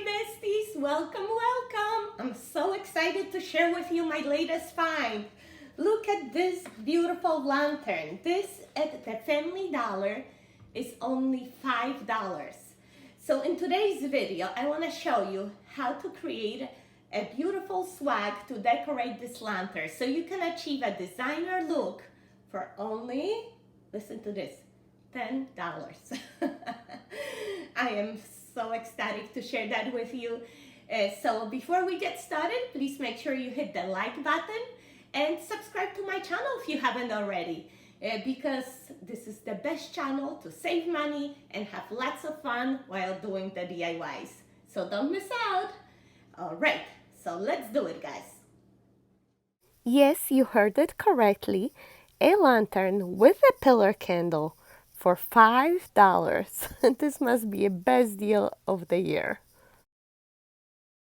besties, welcome. I'm so excited to share with you my latest find. Look at this beautiful lantern. This at the Family Dollar is only $5. So in today's video, I want to show you how to create a beautiful swag to decorate this lantern so you can achieve a designer look for only, listen to this, $10. I am so ecstatic to share that with you. So before we get started, please make sure you hit the like button and subscribe to my channel if you haven't already, because this is the best channel to save money and have lots of fun while doing the DIYs. So don't miss out. All right, so let's do it, guys. Yes, you heard it correctly. A lantern with a pillar candle for $5. This must be a best deal of the year.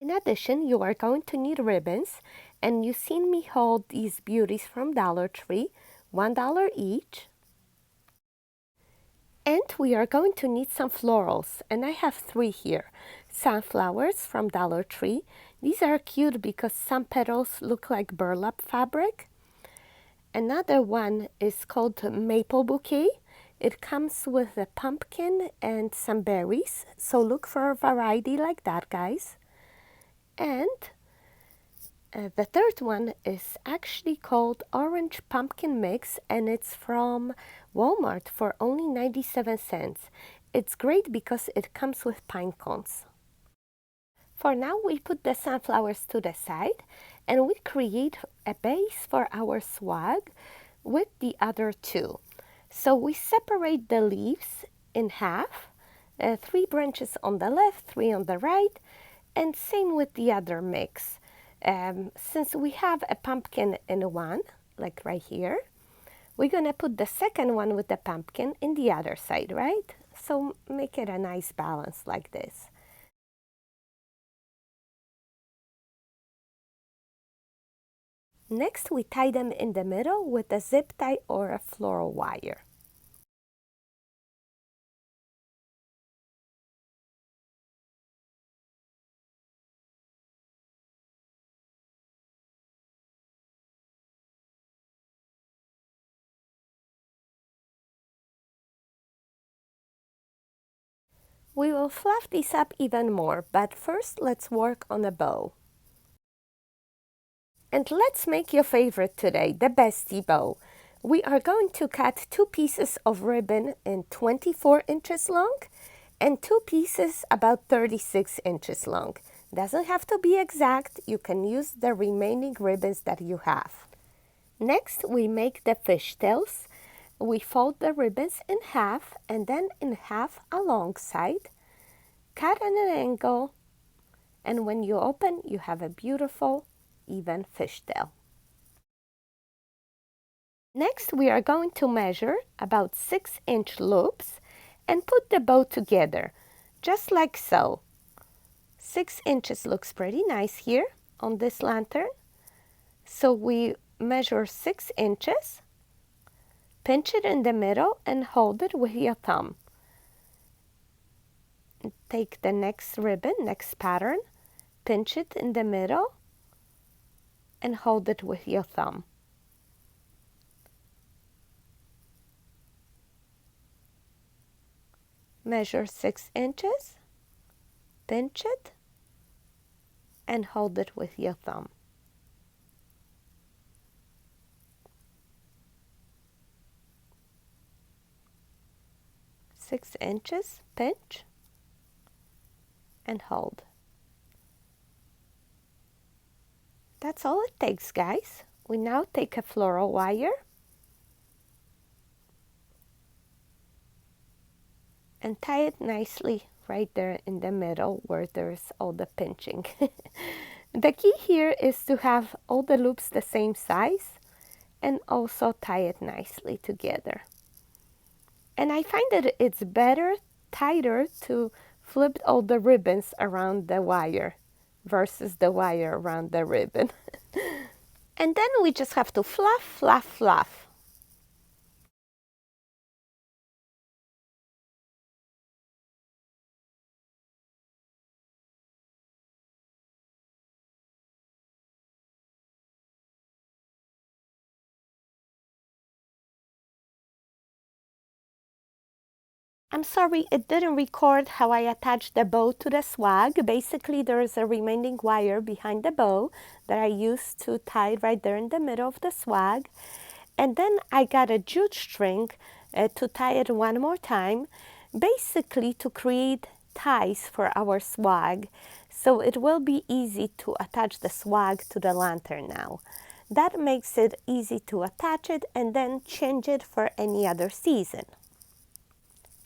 In addition, you are going to need ribbons, and you've seen me hold these beauties from Dollar Tree, $1 each. And we are going to need some florals, and I have 3 here. Sunflowers from Dollar Tree. These are cute because some petals look like burlap fabric. Another one is called Maple Bouquet. It comes with a pumpkin and some berries, so look for a variety like that, guys. And the third one is actually called Orange Pumpkin Mix, and it's from Walmart for only 97 cents. It's great because it comes with pine cones. For now, we put the sunflowers to the side, and we create a base for our swag with the other 2. So we separate the leaves in half, 3 branches on the left, 3 on the right, and same with the other mix. Since we have a pumpkin in one, like right here, we're gonna put the second one with the pumpkin in the other side, right? So make it a nice balance like this. Next, we tie them in the middle with a zip tie or a floral wire. We will fluff these up even more, but first let's work on a bow. And let's make your favorite today, the bestie bow. We are going to cut 2 pieces of ribbon in 24 inches long and 2 pieces about 36 inches long. Doesn't have to be exact, you can use the remaining ribbons that you have. Next, we make the fishtails. We fold the ribbons in half and then in half alongside, cut at an angle, and when you open, you have a beautiful, even fishtail. Next, we are going to measure about 6-inch loops and put the bow together, just like so. 6 inches looks pretty nice here on this lantern. So we measure 6 inches, pinch it in the middle and hold it with your thumb. Take the next ribbon, next pattern, pinch it in the middle and hold it with your thumb. Measure 6 inches, pinch it, and hold it with your thumb. Six inches, pinch, and hold. That's all it takes, guys. We now take a floral wire and tie it nicely right there in the middle where there's all the pinching. The key here is to have all the loops the same size and also tie it nicely together. And I find that it's tighter to flip all the ribbons around the wire versus the wire around the ribbon. And then we just have to fluff, fluff, fluff. I'm sorry, it didn't record how I attached the bow to the swag. Basically, there is a remaining wire behind the bow that I used to tie right there in the middle of the swag. And then I got a jute string to tie it one more time, basically to create ties for our swag. So it will be easy to attach the swag to the lantern now. That makes it easy to attach it and then change it for any other season.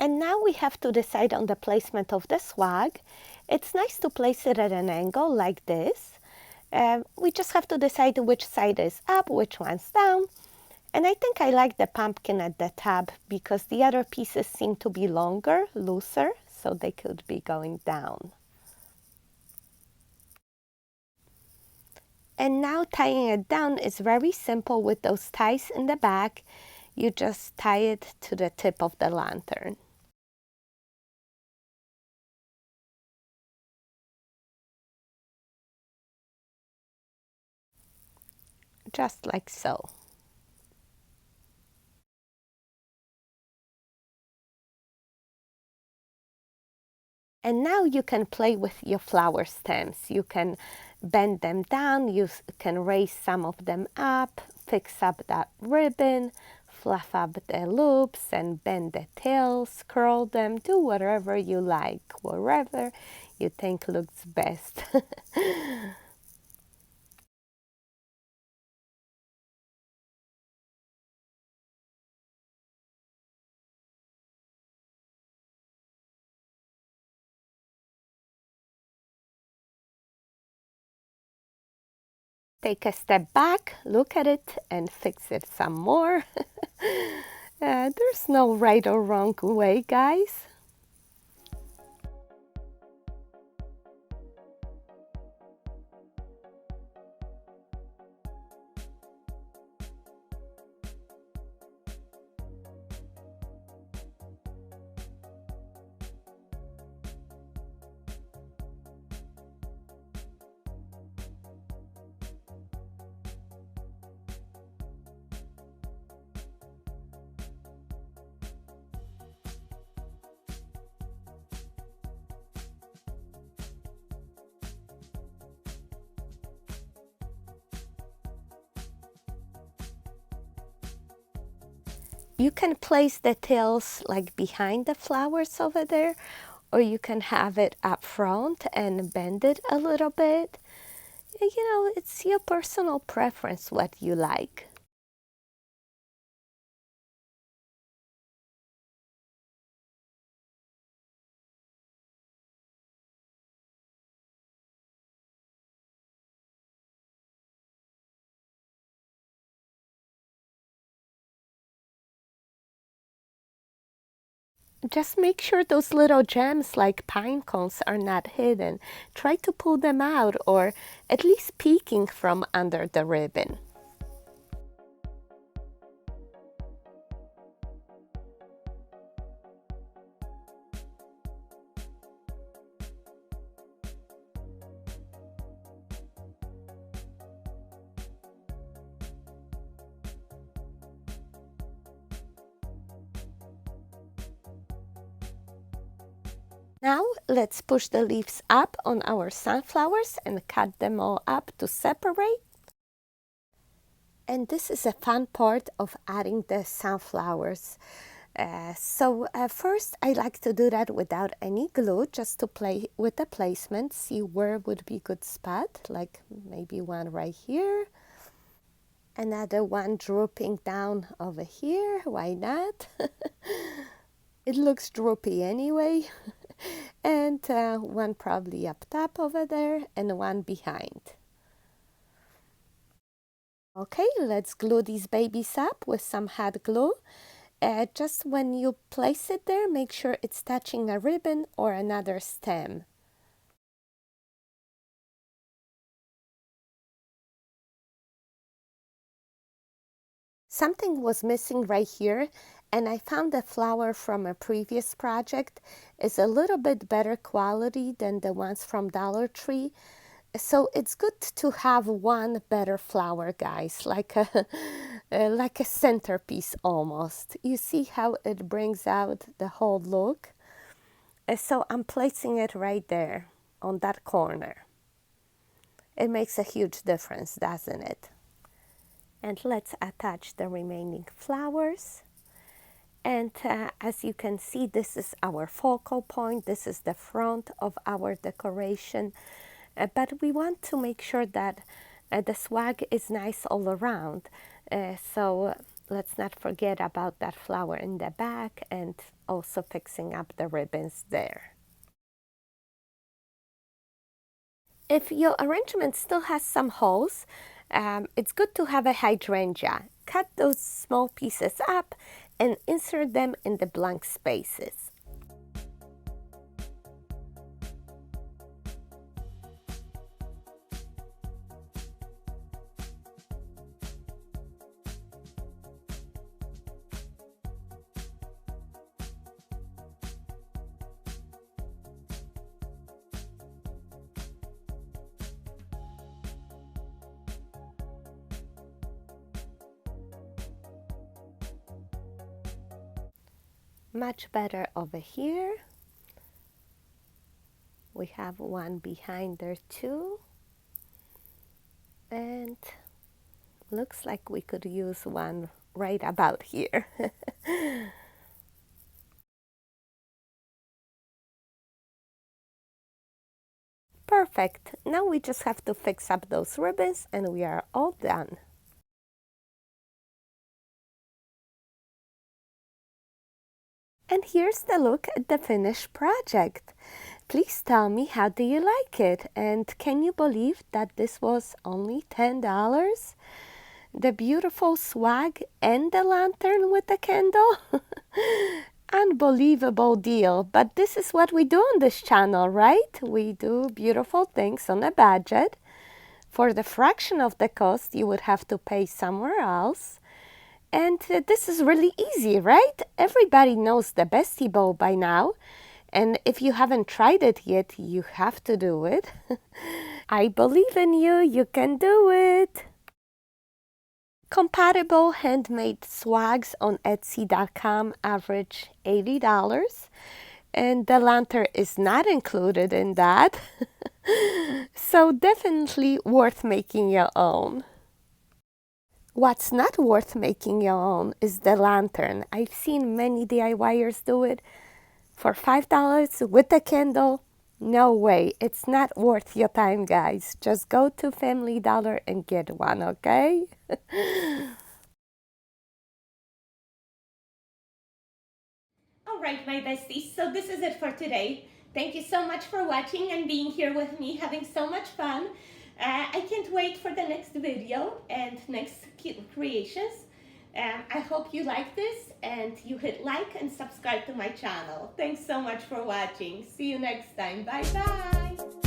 And now we have to decide on the placement of the swag. It's nice to place it at an angle like this. We just have to decide which side is up, which one's down. And I think I like the pumpkin at the top because the other pieces seem to be longer, looser, so they could be going down. And now tying it down is very simple with those ties in the back. You just tie it to the tip of the lantern. Just like so. And now you can play with your flower stems. You can bend them down, you can raise some of them up, fix up that ribbon, fluff up the loops and bend the tails, curl them, do whatever you like, wherever you think looks best. Take a step back, look at it, and fix it some more. There's no right or wrong way, guys. You can place the tails like behind the flowers over there, or you can have it up front and bend it a little bit. You know, it's your personal preference what you like. Just make sure those little gems like pine cones are not hidden. Try to pull them out or at least peeking from under the ribbon. Now let's push the leaves up on our sunflowers and cut them all up to separate. And this is a fun part of adding the sunflowers. First I like to do that without any glue, just to play with the placement, see where would be a good spot, like maybe one right here. Another one drooping down over here, why not? It looks droopy anyway. And one probably up top over there and one behind. Okay, let's glue these babies up with some hot glue. Just when you place it there, make sure it's touching a ribbon or another stem. Something was missing right here, and I found a flower from a previous project. It's a little bit better quality than the ones from Dollar Tree. So it's good to have one better flower, guys, like like a centerpiece almost. You see how it brings out the whole look? So I'm placing it right there on that corner. It makes a huge difference, doesn't it? And let's attach the remaining flowers. And as you can see, this is our focal point. This is the front of our decoration. But we want to make sure that the swag is nice all around. So let's not forget about that flower in the back and also fixing up the ribbons there. If your arrangement still has some holes, it's good to have a hydrangea. Cut those small pieces up and insert them in the blank spaces. Much better over here. We have one behind there too. And looks like we could use one right about here. Perfect. Now we just have to fix up those ribbons and we are all done. And here's the look at the finished project. Please tell me, how do you like it? And can you believe that this was only $10? The beautiful swag and the lantern with the candle? Unbelievable deal. But this is what we do on this channel, right? We do beautiful things on a budget. For the fraction of the cost you would have to pay somewhere else. And this is really easy, right? Everybody knows the Bestie bow by now. And if you haven't tried it yet, you have to do it. I believe in you. You can do it. Compatible handmade swags on Etsy.com average $80. And the lantern is not included in that. So definitely worth making your own. What's not worth making your own is the lantern. I've seen many DIYers do it for $5 with a candle. No way, it's not worth your time, guys. Just go to Family Dollar and get one, okay? All right, my besties, so this is it for today. Thank you so much for watching and being here with me, having so much fun. I can't wait for the next video and next creations. I hope you like this and you hit like and subscribe to my channel. Thanks so much for watching. See you next time. Bye bye.